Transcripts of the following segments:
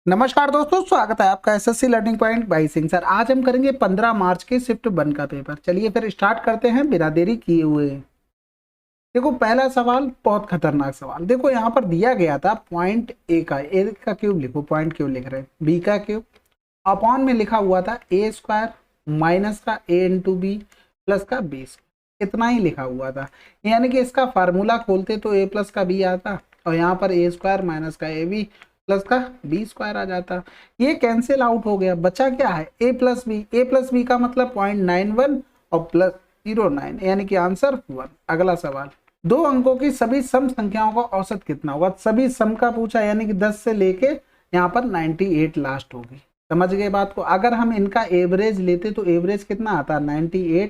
नमस्कार दोस्तों, स्वागत है आपका SSC learning point by Singh sir. आज हम करेंगे 15 मार्च के शिफ्ट 1 का पेपर। चलिए फिर स्टार्ट करते हैं बिना देरी किए हुए। देखो पहला सवाल बहुत खतरनाक सवाल। देखो यहाँ पर दिया गया था पॉइंट ए का क्यूब लिखो, पॉइंट क्यूब लिख रहे हैं, बी का क्यूब अपॉन में लिखा हुआ था ए स्क्वायर माइनस का ए इंटू बी प्लस का बी स्क्वायर, इतना ही लिखा हुआ था। यानी कि इसका फार्मूला खोलते तो ए प्लस का बी आता और यहाँ पर ए स्क्वायर माइनस का ए बी प्लस का बी स्क्वायर आ जाता। ये कैंसिल आउट हो गया, बचा क्या है ए प्लस बी। ए प्लस बी का मतलब 0.91 और प्लस 0.9 यानी कि आंसर 1। अगला सवाल, दो अंकों की सभी सम संख्याओं का औसत कितना होगा। सभी सम का पूछा, यानी कि 10 से लेके यहाँ पर 98 लास्ट होगी। समझ गए बात को। अगर हम इनका एवरेज लेते तो एवरेज कितना आता है 98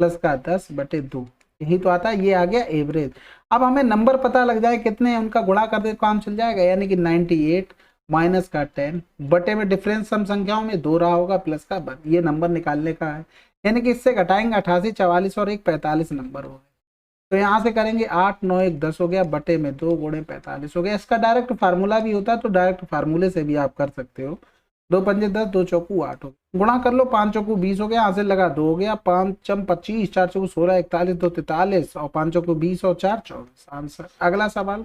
प्लस का 10/2, यही तो आता है। ये आ गया एवरेज। अब हमें नंबर पता लग जाए कितने हैं, उनका गुणा कर दे काम चल जाएगा। यानी कि 98 माइनस का 10 बटे में डिफरेंस सम संख्याओं में 2 रहा होगा प्लस का 1, ये नंबर निकालने का है। यानी कि इससे घटाएंगे 88, 44 और 1 45 नंबर हो गए। तो यहाँ से करेंगे 8 9 1 10 हो गया, बटे में 2 गुणे 45 हो गया। इसका डायरेक्ट फार्मूला भी होता है तो डायरेक्ट फार्मूले से भी आप कर सकते हो। 2 पंजे 10, 2 चौकू 8 हो, गुणा कर लो, 5 चौकू 20 हो गया, यहाँ से लगा 2 हो गया, 5 चम 25, 4 चौकू 16, 41 2 43 और 5 चौकू 20 और 4 24 आंसर। अगला सवाल,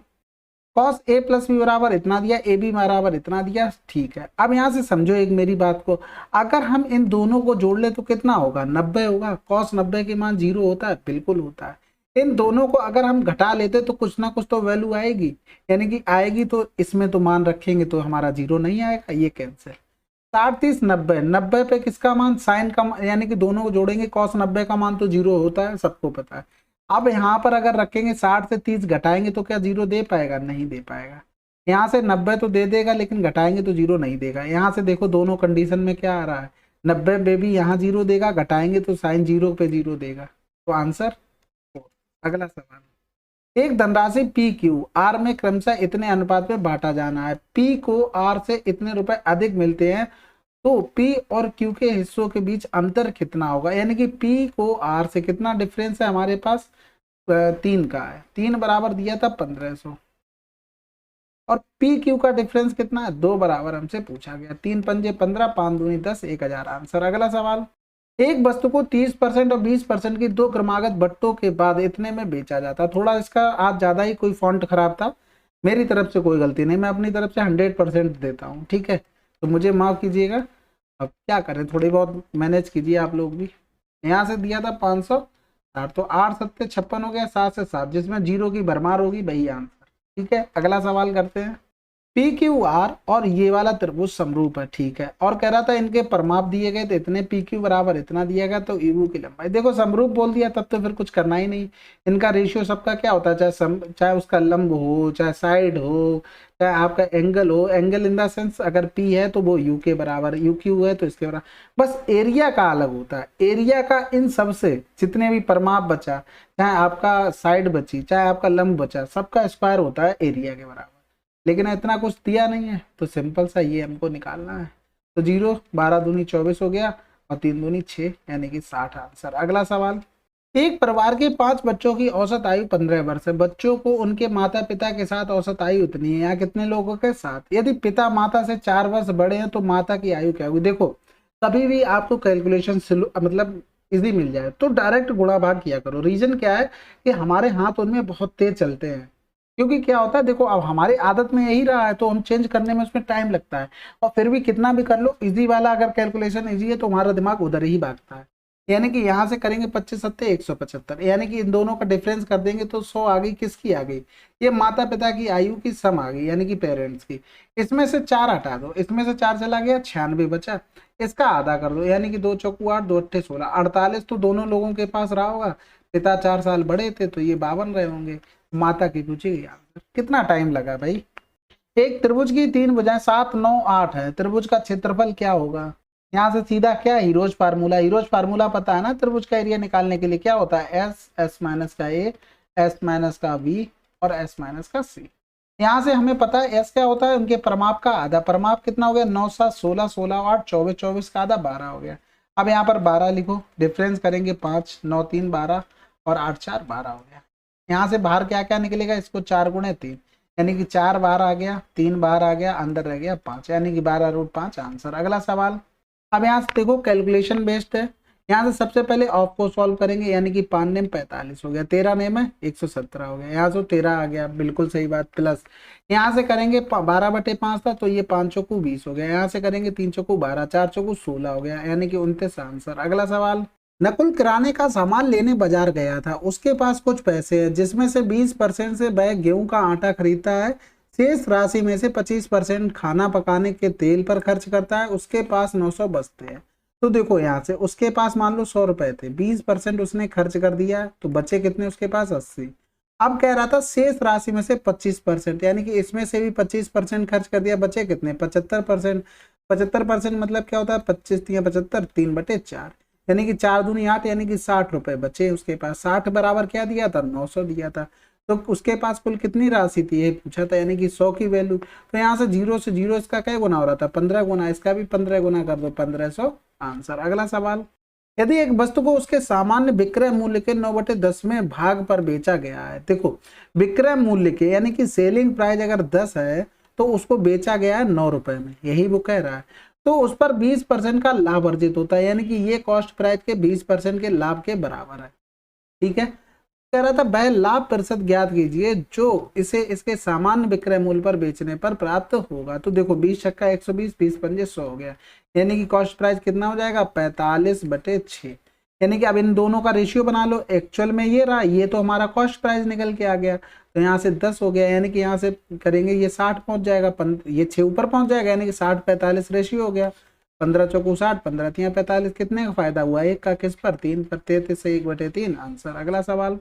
कॉस ए प्लस बी बराबर इतना दिया, ए बी बराबर इतना दिया, ठीक है। अब यहाँ से समझो एक मेरी बात को, अगर हम इन दोनों को जोड़ ले तो कितना होगा 90 होगा। कॉस 90 के मान 0 होता है, बिल्कुल होता है। इन दोनों को अगर हम घटा लेते तो कुछ ना कुछ तो वैल्यू आएगी, यानी कि आएगी, तो इसमें तो मान रखेंगे तो हमारा 0 नहीं आएगा, ये कैंसिल। 60 30 90, 90 पे किसका मान साइन का, यानी कि दोनों को जोड़ेंगे कॉस 90 का मान तो 0 होता है, सबको पता है। अब यहाँ पर अगर रखेंगे 60 से 30 घटाएंगे तो क्या 0 दे पाएगा, नहीं दे पाएगा। यहाँ से 90 तो दे देगा लेकिन घटाएंगे तो 0 नहीं देगा। यहाँ से देखो दोनों कंडीशन में क्या आ रहा है, 90 पे भी यहाँ 0 देगा, घटाएंगे तो साइन 0 पे 0 देगा, तो आंसर 4। अगला सवाल, एक धनराशि पी क्यू आर में क्रमशः इतने अनुपात में बांटा जाना है। पी को आर से इतने रुपए अधिक मिलते हैं, तो पी और क्यू के हिस्सों के बीच अंतर कितना होगा। यानी कि पी को आर से कितना डिफरेंस है हमारे पास, 3 का है। 3 बराबर दिया था 1500 और पी क्यू का डिफरेंस कितना है 2 बराबर हमसे पूछा गया। 3 पंजे 15, 5 दूनी 10, 1000 आंसर। अगला सवाल, एक वस्तु को 30% और 20% की दो क्रमागत बट्टों के बाद इतने में बेचा जाता है। थोड़ा इसका आज ज्यादा ही कोई फॉन्ट खराब था, मेरी तरफ से कोई गलती नहीं, मैं अपनी तरफ से 100% देता हूँ, ठीक है, तो मुझे माफ कीजिएगा। अब क्या करें, थोड़ी बहुत मैनेज कीजिए आप लोग भी। यहाँ से दिया था 560, तो 8 7 56 हो गया, 7 से 7 जिसमें 0 की भरमार होगी वही आंसर, ठीक है। अगला सवाल करते हैं, पी क्यू आर और ये वाला त्रिभुज समरूप है, ठीक है, और कह रहा था इनके परमाप दिए गए तो इतने, पी क्यू बराबर इतना दिया गया, तो ईयू की लंबाई। देखो समरूप बोल दिया तब तो फिर कुछ करना ही नहीं। इनका रेशियो सबका क्या होता है, चाहे उसका लंब हो, चाहे साइड हो, चाहे आपका एंगल हो। एंगल इन द सेंस अगर पी है तो वो यू के बराबर, यू क्यू है तो इसके बराबर। बस एरिया का अलग होता है। एरिया का इन सबसे जितने भी परमाप बचा, चाहे आपका साइड बची, चाहे आपका लंब बचा, सबका स्क्वायर होता है एरिया के बराबर। लेकिन इतना कुछ दिया नहीं है तो सिंपल सा ये हमको निकालना है। तो 0 12 दूनी 24 हो गया और 3 दूनी 6 यानी कि 60 आंसर। अगला सवाल, एक परिवार के 5 बच्चों की औसत आयु 15 वर्ष है। बच्चों को उनके माता पिता के साथ औसत आयु उतनी है, यहाँ कितने लोगों के साथ। यदि पिता माता से 4 वर्ष बड़े हैं तो माता की आयु क्या होगी। देखो कभी भी आपको कैलकुलेशन मतलब इजी मिल जाए तो डायरेक्ट गुणा भाग किया करो। रीजन क्या है कि हमारे हाथ उनमें बहुत तेज चलते हैं, क्योंकि क्या होता है देखो अब हमारी आदत में यही रहा है तो हम चेंज करने में उसमें टाइम लगता है। और फिर भी कितना भी कर लो, इजी वाला अगर कैलकुलेशन इजी है तो हमारा दिमाग उधर ही भागता है। यानी कि यहाँ से करेंगे 25 7 175, यानी कि इन दोनों का डिफरेंस कर देंगे तो 100 आ गई। किसकी आ गई, ये माता पिता की आयु की सम आ गई, यानी कि पेरेंट्स की। इसमें से 4 हटा दो, इसमें से 4 चला गया, 96 बचा। इसका आधा कर दो, यानी कि 2 चौकू 8, 2 अट्ठे 16, 48 तो दोनों लोगों के पास रहा होगा। पिता 4 साल बड़े थे तो ये 52 रहे होंगे। माता की पूछी गई आंसर। कितना टाइम लगा भाई। एक त्रिभुज की 3 भुजाएं 7 9 8 है, त्रिभुज का क्षेत्रफल क्या होगा। यहाँ से सीधा क्या, हीरोज फार्मूला। हीरोज फार्मूला पता है ना, त्रिभुज का एरिया निकालने के लिए क्या होता है, एस एस माइनस का ए, एस माइनस का बी और एस माइनस का सी। यहाँ से हमें पता है एस क्या होता है, उनके परमाप का आधा। परमाप कितना हो गया 9 7 16 16 8 24, 24 का आधा 12 हो गया। अब यहाँ पर 12 लिखो, डिफरेंस करेंगे 5 9 3 12 और 8 4 12 हो गया। यहाँ से बाहर क्या क्या निकलेगा, इसको 4 गुणे 3, यानी कि 4 बाहर आ गया, 3 बाहर आ गया, अंदर रह गया 5, यानी कि 12√5 आंसर। अगला सवाल, अब यहाँ से देखो कैलकुलेशन बेस्ड है। यहाँ से सबसे पहले ऑफ को सॉल्व करेंगे, यानी कि 5 नेम 45 हो गया, 13 नेम है 117 हो गया, यहाँ से 13 आ गया, बिल्कुल सही बात, प्लस यहाँ से करेंगे 12/5 था तो ये 5 चौकू 20 हो गया, यहाँ से करेंगे 3 चौकू 12, 4 चौकू 16 हो गया, यानी कि 29 आंसर। अगला सवाल, नकुल किराने का सामान लेने बाजार गया था, उसके पास कुछ पैसे हैं जिसमें से 20% से वह गेहूं का आटा खरीदता है, शेष राशि में से 25% खाना पकाने के तेल पर खर्च करता है, उसके पास 900 बचते हैं। तो देखो यहाँ से उसके पास मान लो 100 रुपए थे, 20% उसने खर्च कर दिया तो बचे कितने उसके पास 80। अब कह रहा था शेष राशि में से 25%, यानी कि इसमें से भी 25% खर्च कर दिया, बचे कितने 75%। 75% मतलब क्या होता है 25 या 75, 3/4, यानी कि 4 दूनी 8, यानी कि 60 रुपए बचे उसके पास। 60 बराबर क्या दिया था 900 दिया था, तो उसके पास कुल कितनी राशि थी ये पूछा था, यानी कि 100 की वैल्यू। तो यहाँ से 0 से 0 इसका क्या गुना हो रहा था 15 गुना, इसका भी 15 गुना कर दो, 1500 आंसर। अगला सवाल, यदि एक वस्तु को उसके सामान्य विक्रय मूल्य के 9/10 भाग पर बेचा गया है, देखो विक्रय मूल्य के यानी कि सेलिंग प्राइस अगर 10 है तो उसको बेचा गया है 9 रुपए में, यही वो कह रहा है, तो उस पर 20% का लाभ अर्जित होता है, यानी कि ये कॉस्ट प्राइस के 20% के लाभ के बराबर है। ठीक है, कह रहा था वह लाभ प्रतिशत ज्ञात कीजिए जो इसे इसके सामान्य विक्रय मूल्य पर बेचने पर प्राप्त होगा। तो देखो 20 छक्का 120, 20 पंजे 100 हो गया, यानी कि कॉस्ट प्राइस कितना हो जाएगा 45/6, यानी कि अब इन दोनों का रेशियो बना लो, एक्चुअल में ये रहा, ये तो हमारा कॉस्ट प्राइस निकल के आ गया, तो यहाँ से 10 हो गया, यानी कि यहाँ से करेंगे ये 60 पहुंच जाएगा, ये 6 ऊपर पहुंच जाएगा, यानी कि 60/45 रेशियो हो गया, 15 चौकू 60, 15 तिया 45, कितने का फायदा हुआ, एक का किस पर 3 पर, 33 से 1/3 आंसर। अगला सवाल,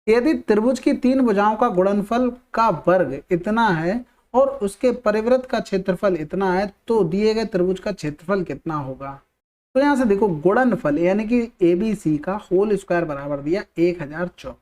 यदि त्रिभुज की 3 भुजाओं का गुणनफल का वर्ग इतना है और उसके परिवृत्त का क्षेत्रफल इतना है तो दिए गए त्रिभुज का क्षेत्रफल कितना होगा। तो यहां से देखो गुणनफल यानी कि ABC का होल स्क्वायर बराबर दिया 1024,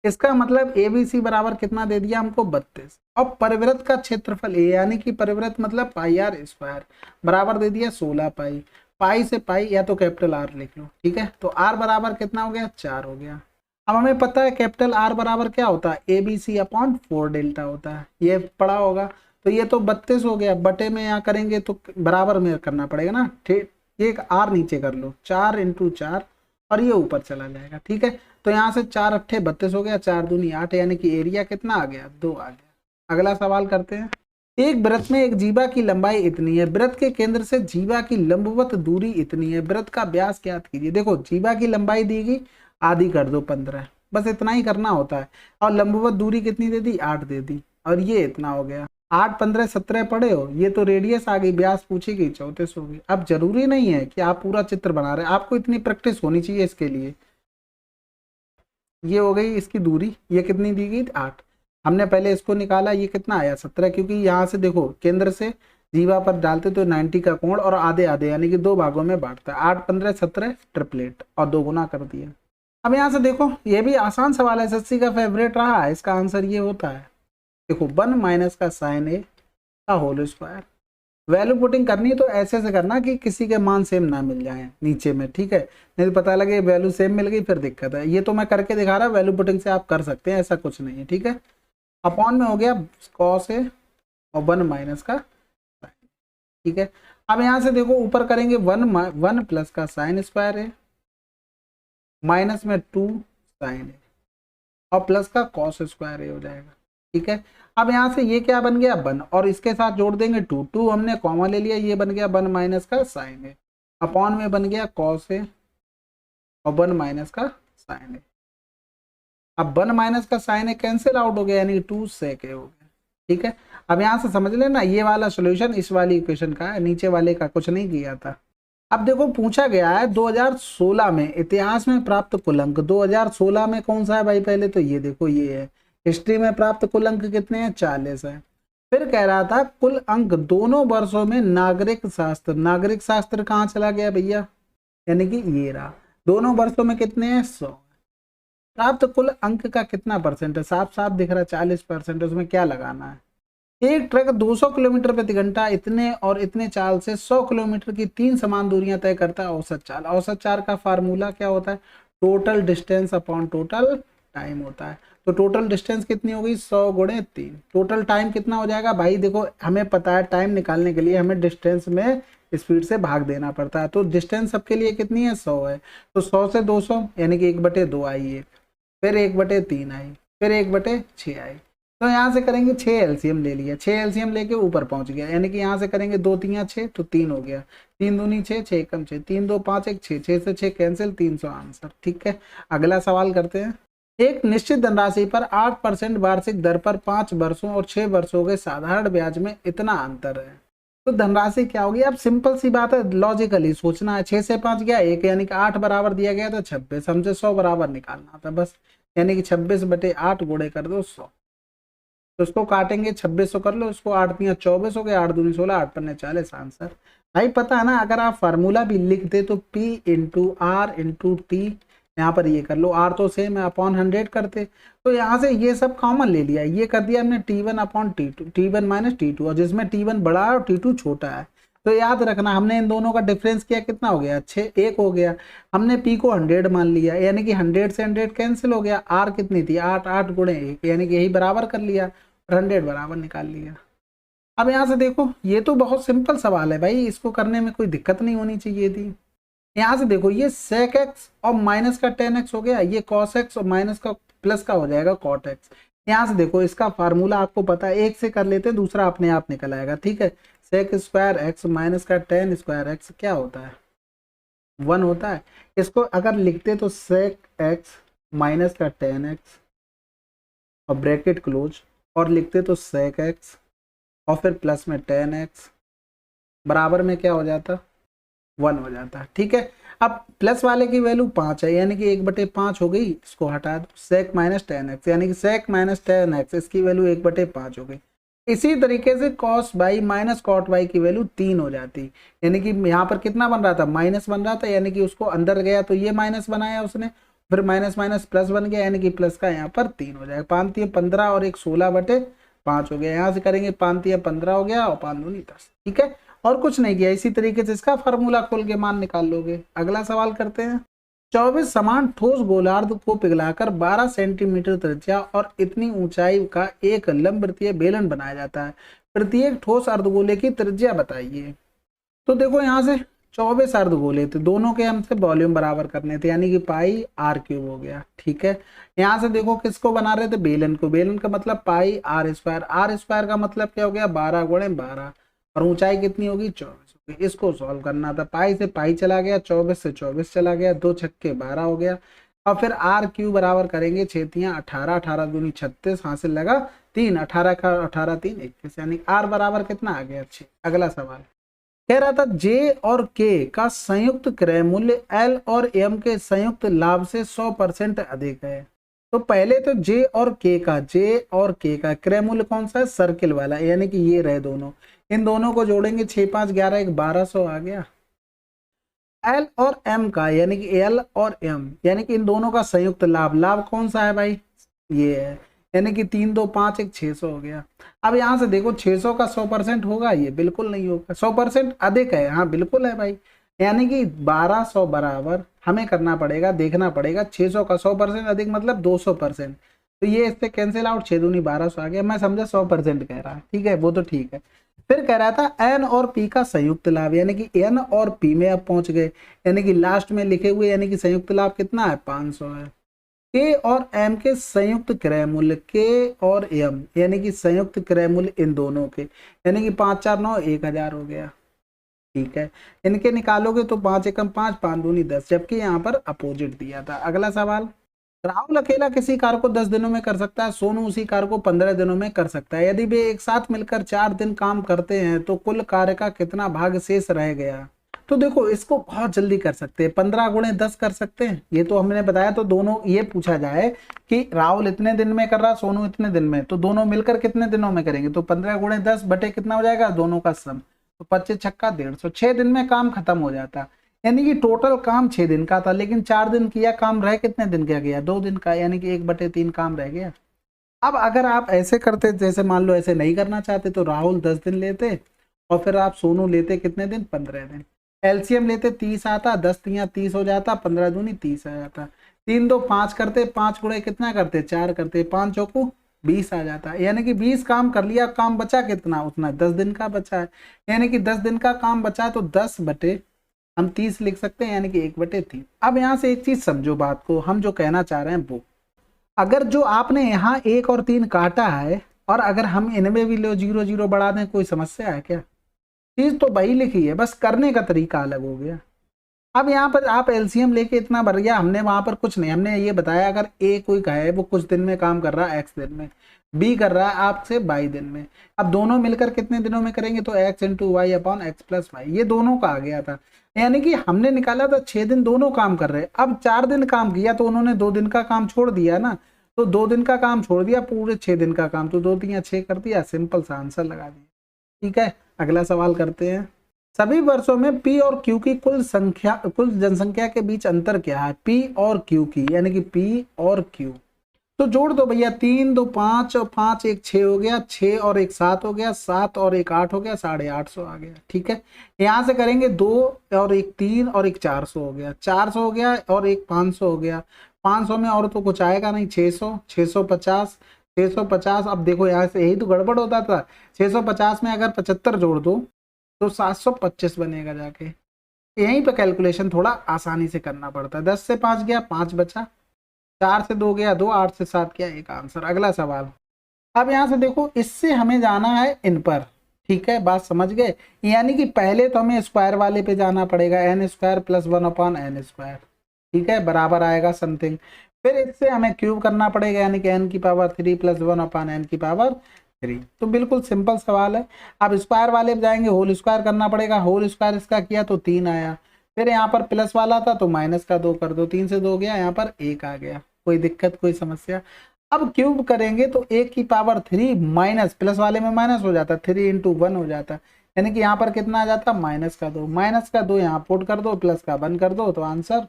इसका मतलब ABC बराबर कितना दे दिया हमको 32, और परिवृत्त का क्षेत्रफल यानी कि परिवृत्त मतलब πr² बराबर दे दिया 16 पाई, पाई से पाई या तो कैपिटल R लिख लो, ठीक है, तो R बराबर कितना हो गया 4 हो गया। अब हमें पता है कैपिटल R बराबर क्या होता है ABC/4 डेल्टा होता है, ये पढ़ा होगा, तो ये तो 32 हो गया, बटे में यहाँ करेंगे तो बराबर में करना पड़ेगा ना, ठीक, एक R नीचे कर लो, 4 × 4 और ये ऊपर चला जाएगा, ठीक है, तो यहाँ से 4 अट्ठे 32 हो गया, 4 दूनी 8, यानी कि एरिया कितना आ गया 2 आ गया। अगला सवाल करते हैं, एक वृत्त में एक जीवा की लंबाई इतनी है, वृत्त के केंद्र से जीवा की लंबवत दूरी इतनी है, वृत्त का व्यास ज्ञात कीजिए। देखो जीवा की लंबाई दी गई, आधी कर दो 15, बस इतना ही करना होता है, और लंबवत दूरी कितनी दे दी 8 दे दी, और ये इतना हो गया, 8 15 17 पढ़े हो, ये तो रेडियस आ गई, व्यास पूछेगी 34 होगी। अब जरूरी नहीं है कि आप पूरा चित्र बना रहे, आपको इतनी प्रैक्टिस होनी चाहिए इसके लिए। ये हो गई इसकी दूरी, ये कितनी दी गई 8, हमने पहले इसको निकाला, ये कितना आया 17, क्योंकि यहाँ से देखो केंद्र से जीवा पर डालते तो 90 का कोण और आधे आधे यानी कि 2 भागों में बांटता है, 8 15 17 ट्रिपलेट और 2 गुना कर दिया। अब यहाँ से देखो ये भी आसान सवाल है, SSC का फेवरेट रहा है, इसका आंसर ये होता है, देखो 1 - का साइन A का होल स्क्वायर, वैल्यू पुटिंग करनी तो ऐसे से करना कि किसी के मान सेम ना मिल जाए नीचे में, ठीक है, नहीं तो पता लगे वैल्यू सेम मिल गई फिर दिक्कत है, ये तो मैं करके दिखा रहा, वैल्यू पुटिंग से आप कर सकते हैं, ऐसा कुछ नहीं है, ठीक है, अपॉन में हो गया cos A और 1 - का साइन, ठीक है। अब यहाँ से देखो ऊपर करेंगे 1 + का साइन स्क्वायर है, माइनस में 2 साइन है और प्लस का कॉस स्क्वायर ए हो जाएगा, ठीक है। अब यहाँ से ये क्या बन गया 1 और इसके साथ जोड़ देंगे 2, 2 हमने कॉमा ले लिया, ये बन गया 1 - का साइन है, अपॉन में बन गया कॉस ए और 1 - का साइन है। अब 1 - का साइन है कैंसिल आउट हो गया, यानी 2 sec ए हो गया, ठीक है। अब यहाँ से समझ लेना ये वाला सोल्यूशन इस वाली इक्वेशन का है, नीचे वाले का कुछ नहीं किया था। अब देखो पूछा गया है 2016 में इतिहास में प्राप्त कुल अंक, 2016 में कौन सा है भाई, पहले तो ये देखो ये है, हिस्ट्री में प्राप्त कुल अंक कितने हैं 40 है। फिर कह रहा था कुल अंक दोनों वर्षों में नागरिक शास्त्र, नागरिक शास्त्र कहाँ चला गया भैया, यानी कि ये रहा, दोनों वर्षों में कितने हैं 100, प्राप्त कुल अंक का कितना परसेंट है, साफ साफ दिख रहा है 40%, उसमें क्या लगाना है। एक ट्रक 200 किलोमीटर प्रति घंटा इतने और इतने चाल से 100 किलोमीटर की 3 समान दूरियां तय करता है औसत चाल, औसत चाल का फार्मूला क्या होता है total distance upon total time होता है। तो टोटल डिस्टेंस कितनी हो गई 100 गुणे 3। टोटल टाइम कितना हो जाएगा भाई, देखो हमें पता है टाइम निकालने के लिए हमें डिस्टेंस में स्पीड से भाग देना पड़ता है। तो डिस्टेंस सबके लिए कितनी है 100 है, तो 100 से 200 यानी कि 1/2 आई, एक फिर 1/3 आई, फिर 1/6 आई। तो यहाँ से करेंगे 6 एलसीएम ले लिया, 6 एलसीएम लेके ऊपर पहुंच गया, यानी कि यहाँ से करेंगे 2 3 6 तो 3 हो गया, 3 दूनी 6, 6 कम 6, 3 2 5 1 6, 6 से 6 कैंसिल, 300 आंसर। ठीक है, अगला सवाल करते हैं। एक निश्चित धनराशि पर 8% वार्षिक दर पर 5 वर्षों और 6 वर्षों के साधारण ब्याज में इतना अंतर है, तो धनराशि क्या होगी। अब सिंपल सी बात है, लॉजिकली सोचना है। 6 से 5 गया 1, यानी कि 8 बराबर दिया गया था 26, हमसे 100 बराबर निकालना था बस, यानी कि 26/8 गुणे कर दो 100। तो उसको काटेंगे 2600 कर लो, उसको 8 दिया 24 हो गया, 8 दूनी 16, 8 पन्ने 40 आंसर। भाई पता है ना, अगर आप फार्मूला भी लिख दे तो P into R into T, यहाँ पर ये कर लो, आर तो सेम है अपॉन 100 करते, तो यहाँ से ये सब कॉमन ले लिया, ये कर दिया हमने T1 upon T2, T1 minus T2, और जिसमें T1 बड़ा है और T2 छोटा है। तो याद रखना हमने इन दोनों का डिफरेंस किया, कितना हो गया 6, 1 हो गया। हमने P को 100 मान लिया, यानी कि 100 से 100 कैंसिल हो गया। आर कितनी थी 8, 8 गुणे 1, यानी कि यही बराबर कर लिया, 100 बराबर निकाल लिया। अब यहाँ से देखो, ये तो बहुत सिंपल सवाल है भाई, इसको करने में कोई दिक्कत नहीं होनी चाहिए थी। यहाँ से देखो, ये sec x और माइनस का tan x हो गया, ये cos x और माइनस का प्लस का हो जाएगा cot x। यहाँ से देखो, इसका फार्मूला आपको पता है, एक से कर लेते हैं, दूसरा अपने आप निकल आएगा। ठीक है, sec स्क्वायर x माइनस का tan स्क्वायर x क्या होता है 1 होता है। इसको अगर लिखते तो sec x माइनस का tan x और ब्रैकेट क्लोज, और लिखते तो sec x और फिर प्लस में tan x बराबर में क्या हो जाता 1 हो जाता है। ठीक है, अब प्लस वाले की वैल्यू 5 है, यानी कि 1/5 हो गई, इसको हटा दो, sec माइनस tan x, यानी कि sec माइनस tan x, इसकी वैल्यू 1/5 हो गई। इसी तरीके से cos y minus cot y की वैल्यू 3 हो जाती, यानी कि यहाँ पर कितना बन रहा था माइनस बन रहा था, यानी कि उसको अंदर गया तो ये माइनस बनाया उसने, फिर माइनस माइनस प्लस बन गया, यानी कि प्लस का यहाँ पर 3 हो जाएगा। 5 3 15 और 1 16/5 हो गया, यहाँ से करेंगे 5 3 15 हो गया और 5 दूनी 10। ठीक है, और कुछ नहीं किया, इसी तरीके से इसका फार्मूला खोल के मान निकाल लोगे। अगला सवाल करते हैं। 24 समान ठोस गोलार्ध को पिघलाकर 12 सेंटीमीटर त्रिज्या और इतनी ऊंचाई का एक लंबवृत्तीय बेलन बनाया जाता है, प्रत्येक ठोस अर्धगोले की त्रिज्या बताइए। तो देखो, यहाँ से 24 अर्धगोले थे, दोनों के हमसे वॉल्यूम बराबर करने थे, यानी कि पाई r³ हो गया। ठीक है, यहाँ से देखो किसको बना रहे थे बेलन को, बेलन का मतलब पाई r², r² का मतलब क्या हो गया 12 गुणे 12, और ऊंचाई कितनी होगी 24 होगी। इसको सॉल्व करना था, पाई से पाई चला गया, 24 से 24 चला गया, 2 छक्के 12 हो गया, और फिर r³ बराबर करेंगे 6 तियां 18, 18 दूनी 36, हासिल लगा 3, 18 का 18 3 21, यानी r बराबर कितना आ गया 6। अगला सवाल कह रहा था J और K का संयुक्त क्रय मूल्य L और M के संयुक्त लाभ से 100% अधिक है। तो पहले तो J और K का क्रय मूल्य कौन सा है, सर्किल वाला, यानी कि ये रहे दोनों, इन दोनों को जोड़ेंगे 6 5 11 1 1200 आ गया। L और M का, यानी कि L और M, यानी कि इन दोनों का संयुक्त लाभ, लाभ कौन सा है भाई ये है, यानी कि 3 2 5 1 600 हो गया। अब यहाँ से देखो 600 का 100% होगा, ये बिल्कुल नहीं होगा, 100% अधिक है, हाँ बिल्कुल है भाई, यानी कि 1200 बराबर हमें करना पड़ेगा, देखना पड़ेगा 600 का 100% अधिक मतलब 200%, तो ये इससे कैंसिल आउट, 6 दूनी 1200 आ गया। मैं समझा 100% कह रहा है, ठीक है वो तो ठीक है। फिर कह रहा था N और P का संयुक्त लाभ, यानी कि N और P में अब पहुंच गए, यानी कि लास्ट में लिखे हुए, यानी कि संयुक्त लाभ कितना है 500 है। K और M के संयुक्त क्रय मूल्य, K और M यानी कि संयुक्त क्रय मूल्य इन दोनों के, यानी कि 5 4 9 1000 हो गया। ठीक है, इनके निकालोगे तो 5 एकम 5 5 दूनी 10, जबकि यहाँ पर अपोजिट दिया था। अगला सवाल, राहुल अकेला किसी कार्य को 10 दिनों में कर सकता है, सोनू उसी कार्य को 15 दिनों में कर सकता है। यदि वे एक साथ मिलकर 4 दिन काम करते हैं तो कुल कार्य का कितना भाग शेष रह गया। तो देखो इसको बहुत जल्दी कर सकते हैं, 15 गुणे 10 कर सकते हैं, ये तो हमने बताया। तो दोनों ये पूछा जाए कि राहुल इतने दिन में कर रहा, सोनू इतने दिन में, तो दोनों मिलकर कितने दिनों में करेंगे, तो 15 गुणे 10 बटे कितना हो जाएगा दोनों का सम, तो 25 छक्का 150, 6 दिन में काम खत्म हो जाता। यानी कि टोटल काम 6 दिन का था, लेकिन 4 दिन किया, काम रह कितने दिन का गया 2 दिन का, यानी कि 1/3 काम रह गया। अब अगर आप ऐसे करते, जैसे मान लो ऐसे नहीं करना चाहते तो राहुल 10 दिन लेते और फिर आप सोनू लेते कितने दिन 15 दिन, एलसीएम लेते 30 आता, 10 3 30 हो जाता, 15 दूनी 30 आ जाता, 3 2 5 करते, 5 गुणे कितना करते 4 करते, 5 चौको 20 आ जाता है। यानी कि 20 काम कर लिया, काम बचा कितना, उतना 10 दिन का बचा है। यानी कि 10 दिन का काम बचा है तो 10 बटे हम 30 लिख सकते हैं, यानी कि 1/3। अब यहाँ से एक चीज समझो बात को, हम जो कहना चाह रहे हैं वो, अगर जो आपने यहाँ 1 और 3 काटा है और अगर हम इनमें भी लो 0 0 बढ़ा दें, कोई समस्या है क्या? चीज तो वही लिखी है, बस करने का तरीका अलग हो गया। अब यहाँ पर आप एलसीएम लेके इतना भर गया, हमने वहां पर कुछ नहीं, हमने ये बताया अगर ए कोई कहे वो कुछ दिन में काम कर रहा है एक्स दिन में, बी कर रहा है आपसे 22 दिन में, अब दोनों मिलकर कितने दिनों में करेंगे, तो x into y upon x plus y, ये दोनों का आ गया था। यानी कि हमने निकाला था 6 दिन दोनों काम कर रहे, अब 4 दिन काम किया तो उन्होंने 2 दिन का काम छोड़ दिया ना, तो 2 दिन का काम छोड़ दिया, पूरे 6 दिन का काम, तो 2 3 6 कर दिया, सिंपल सा आंसर लगा दिया। ठीक है, अगला सवाल करते हैं। सभी वर्षों में पी और क्यू की कुल जनसंख्या के बीच अंतर क्या है? पी और क्यू की, यानी कि पी और क्यू, तो जोड़ दो भैया, 3 2 5 और 5 1 6 हो गया, 6 और 1 7 हो गया, 7 और 1 8 हो गया, 850 आ गया। ठीक है, यहाँ से करेंगे 2 और 1 3 और 1 400 हो गया, 400 हो गया और 1 500 हो गया, 500 में और तो कुछ आएगा नहीं, 600 650 650। अब देखो यहाँ से यही तो गड़बड़ होता था, 650 में अगर 75 जोड़ दो तो 725 बनेगा जाके। यहीं पे कैलकुलेशन थोड़ा आसानी से करना पड़ता है। 10 से 5 गया 5 बचा, 4 से 2 गया 2, 8 से 7 गया 1 आंसर। अगला सवाल, अब यहाँ से देखो इससे हमें जाना है इन पर। ठीक है, बात समझ गए? यानी कि पहले तो हमें स्क्वायर वाले पे जाना पड़ेगा, n square plus 1 upon n square, ठीक है, बराबर आएगा समथिंग। फिर इससे हमें क्यूब करना पड़ेगा, यानी कि एन की पावर 3 प्लस 1 अपॉन एन की पावर 3। तो बिल्कुल सिंपल सवाल है। अब स्क्वायर वाले पे जाएंगे, होल स्क्वायर करना पड़ेगा, होल स्क्वायर इसका किया तो 3 आया, फिर यहाँ पर प्लस वाला था तो माइनस का 2 कर दो, 3 से 2 गया, यहाँ पर 1 आ गया, कोई दिक्कत कोई समस्या? अब क्यूब करेंगे तो 1 की पावर 3 माइनस, प्लस वाले में माइनस हो जाता, 3 इंटू 1 हो जाता, यानी कि यहाँ पर कितना आ जाता, माइनस का 2, माइनस का 2 यहाँ पुट कर दो, प्लस का 1 कर दो, तो आंसर।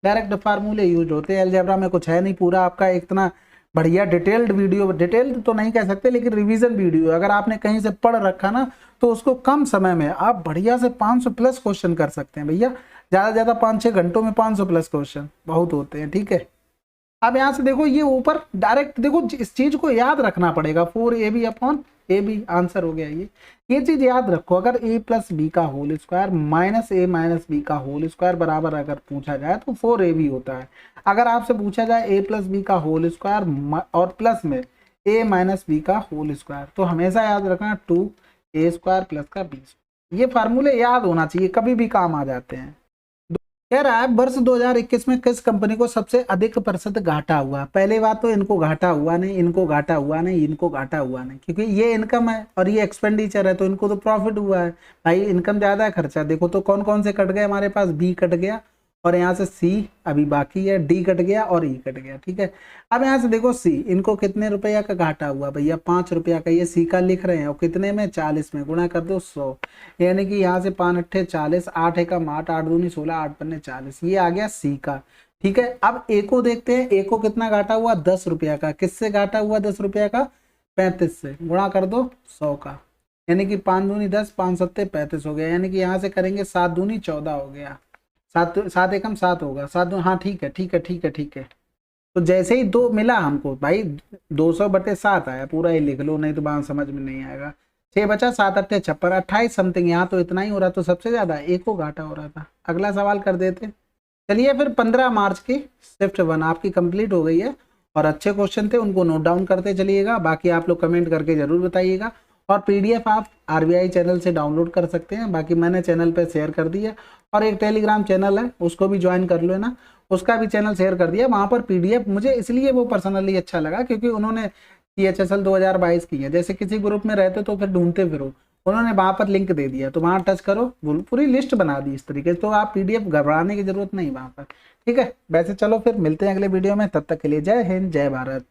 डायरेक्ट फार्मूले यूज होते हैं, अलजेब्रा में कुछ है नहीं, पूरा आपका इतना बढ़िया डिटेल्ड वीडियो, डिटेल्ड तो नहीं कह सकते लेकिन रिवीजन वीडियो, अगर आपने कहीं से पढ़ रखा ना तो उसको कम समय में आप बढ़िया से 500 प्लस क्वेश्चन कर सकते हैं भैया, ज़्यादा से ज़्यादा 5-6 घंटों में 500 प्लस क्वेश्चन बहुत होते हैं। ठीक है, अब यहाँ से देखो ये ऊपर डायरेक्ट देखो, इस चीज को याद रखना पड़ेगा, 4ab अपॉन ab आंसर हो गया। ये चीज याद रखो, अगर a प्लस बी का whole square minus a minus b का होल स्क्वायर बराबर अगर पूछा जाए तो 4ab होता है। अगर आपसे पूछा जाए a प्लस बी का होल स्क्वायर और प्लस में a माइनस बी का होल स्क्वायर, तो हमेशा याद रखना 2a स्क्वायर प्लस का b। ये फार्मूले याद होना चाहिए, कभी भी काम आ जाते हैं। कह रहा है वर्ष 2021 में किस कंपनी को सबसे अधिक प्रतिशत घाटा हुआ? पहले बात तो इनको घाटा हुआ नहीं, इनको घाटा हुआ नहीं, इनको घाटा हुआ नहीं, क्योंकि ये इनकम है और ये एक्सपेंडिचर है, तो इनको तो प्रॉफिट हुआ है भाई, इनकम ज्यादा है, खर्चा देखो तो कौन कौन से कट गए हमारे पास, बी कट गया और यहाँ से सी अभी बाकी है, डी कट गया और ई कट गया। ठीक है, अब यहाँ से देखो सी, इनको कितने रुपया का घाटा हुआ भैया, 5 रुपया का, ये सी का लिख रहे हैं और कितने में 40 में, गुणा कर दो 100, यानी कि यहाँ से 5 अट्ठे 40, 8 एकम 8, 8 दूनी 16, 8 पन्ने 40, ये आ गया सी का। ठीक है, अब ए को देखते हैं, ए को कितना घाटा हुआ, 10 रुपया का, किससे घाटा हुआ 10 रुपया का, 35 से, गुणा कर दो 100 का, यानी कि 5 दूनी 10, 5 सत्ते 35 हो गया, यानी कि यहाँ से करेंगे 7 दूनी 14 हो गया, 7 एकम 7 होगा, 7 हाँ ठीक है ठीक है ठीक है ठीक है। तो जैसे ही 2 मिला हमको भाई, 200/7 आया, पूरा ही लिख लो नहीं तो बात समझ में नहीं आएगा। 6 बचा, 7 अट्ठे 56, 28 समथिंग, यहाँ तो इतना ही हो रहा, तो सबसे ज्यादा एक को घाटा हो रहा था। अगला सवाल कर देते। चलिए फिर 15 मार्च की शिफ्ट 1 आपकी कंप्लीट हो गई है और अच्छे क्वेश्चन थे, उनको नोट डाउन करते चलिएगा, बाकी आप लोग कमेंट करके जरूर बताइएगा। और पीडीएफ आप आरबीआई चैनल से डाउनलोड कर सकते हैं, बाकी मैंने चैनल पे शेयर कर दिया, और एक टेलीग्राम चैनल है उसको भी ज्वाइन कर लो ना, उसका भी चैनल शेयर कर दिया, वहाँ पर पीडीएफ मुझे इसलिए वो पर्सनली अच्छा लगा क्योंकि उन्होंने CHSL 2022 की है, जैसे किसी ग्रुप में रहते तो फिर ढूंढते फिरो, उन्होंने वहाँ पर लिंक दे दिया, तो वहाँ टच करो, पूरी लिस्ट बना दी इस तरीके से, तो आप पीडीएफ घबराने की जरूरत नहीं वहाँ पर। ठीक है, वैसे चलो फिर मिलते हैं अगले वीडियो में, तब तक के लिए जय हिंद जय भारत।